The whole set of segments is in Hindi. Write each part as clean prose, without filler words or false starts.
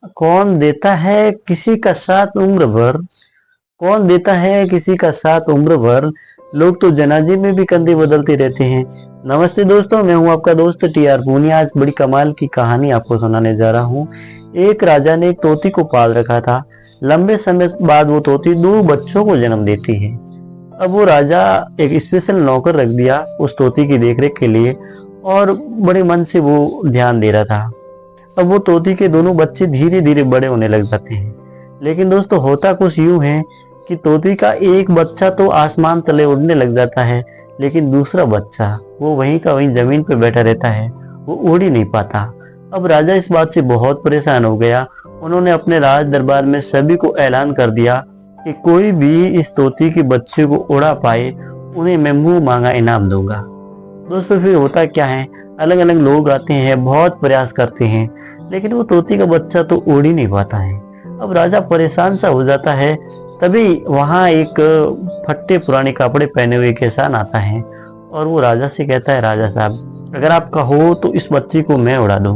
कौन देता है किसी का साथ उम्र भर? कौन देता है किसी का साथ उम्र भर? लोग तो जनाजे में भी कंधे बदलते रहते हैं। नमस्ते दोस्तों, मैं हूं आपका दोस्त टीआर पूनिया। आज बड़ी कमाल की कहानी आपको सुनाने जा रहा हूं। एक राजा ने एक तोती को पाल रखा था। लंबे समय बाद वो तोती दो बच्चों को जन्म देती है। अब वो राजा एक स्पेशल नौकर रख दिया उस तोती की देखरेख के लिए, और बड़े मन से वो ध्यान दे रहा था। अब वो तोती के दोनों बच्चे धीरे धीरे बड़े होने लग जाते हैं। लेकिन दोस्तों, होता कुछ यूं है कि तोती का एक बच्चा तो आसमान तले उड़ने लग जाता है, लेकिन दूसरा बच्चा वो वहीं का वहीं जमीन पर बैठा रहता है, वो उड़ ही नहीं पाता। अब राजा इस बात से बहुत परेशान हो गया। उन्होंने अपने राज दरबार में सभी को ऐलान कर दिया कि कोई भी इस तोती के बच्चे को उड़ा पाए, उन्हें मैं मुंह मांगा इनाम दूंगा। दोस्तों, फिर होता क्या है, अलग अलग लोग आते हैं, बहुत प्रयास करते हैं, लेकिन वो तोती का बच्चा तो उड़ ही नहीं पाता है। अब राजा परेशान सा हो जाता है। तभी वहां एक फट्टे पुराने कपड़े पहने हुए किसान आता है, और वो राजा से कहता है, राजा साहब, अगर आप कहो तो इस बच्चे को मैं उड़ा दूं।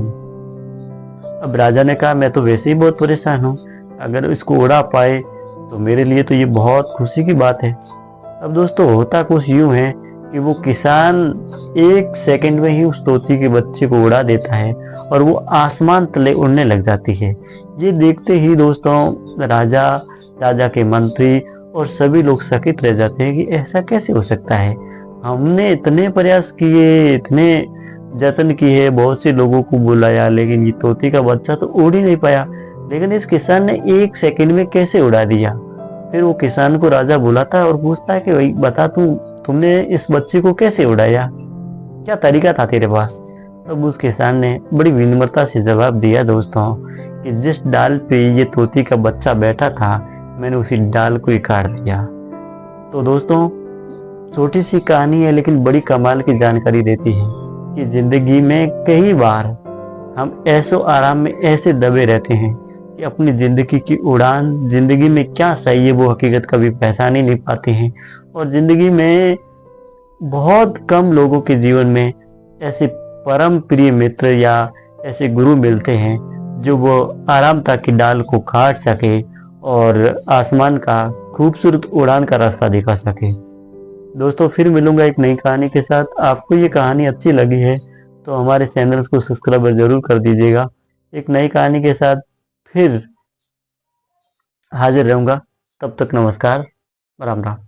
अब राजा ने कहा, मैं तो वैसे ही बहुत परेशान हूँ, अगर इसको उड़ा पाए तो मेरे लिए तो ये बहुत खुशी की बात है। अब दोस्तों, होता कुछ यूं है कि वो किसान एक सेकंड में ही उस तोती के बच्चे को उड़ा देता है, और वो आसमान तले उड़ने लग जाती है। ये देखते ही दोस्तों, राजा, राजा के मंत्री और सभी लोग चकित रह जाते हैं कि ऐसा कैसे हो सकता है। हमने इतने प्रयास किए, इतने जतन किए, बहुत से लोगों को बुलाया, लेकिन ये तोती का बच्चा तो उड़ ही नहीं पाया, लेकिन इस किसान ने एक सेकंड में कैसे उड़ा दिया। फिर वो किसान को राजा बुलाता है और पूछता है कि भाई बता, तुमने इस बच्चे को कैसे उड़ाया, क्या तरीका था तेरे पास। तब उस किसान ने बड़ी विनम्रता से जवाब दिया दोस्तों, कि जिस डाल पे ये तोती का बच्चा बैठा था, मैंने उसी डाल को ही काट दिया। तो दोस्तों, छोटी सी कहानी है, लेकिन बड़ी कमाल की जानकारी देती है कि जिंदगी में कई बार हम ऐसो आराम में ऐसे दबे रहते हैं कि अपनी जिंदगी की उड़ान, जिंदगी में क्या सही है वो हकीकत कभी पहचान ही नहीं पाते हैं। और जिंदगी में बहुत कम लोगों के जीवन में ऐसे परम प्रिय मित्र या ऐसे गुरु मिलते हैं जो वो आरामता की डाल को काट सके और आसमान का खूबसूरत उड़ान का रास्ता दिखा सके। दोस्तों, फिर मिलूंगा एक नई कहानी के साथ। आपको ये कहानी अच्छी लगी है तो हमारे चैनल को सब्सक्राइब जरूर कर दीजिएगा। एक नई कहानी के साथ फिर हाजिर रहूंगा। तब तक नमस्कार, राम राम।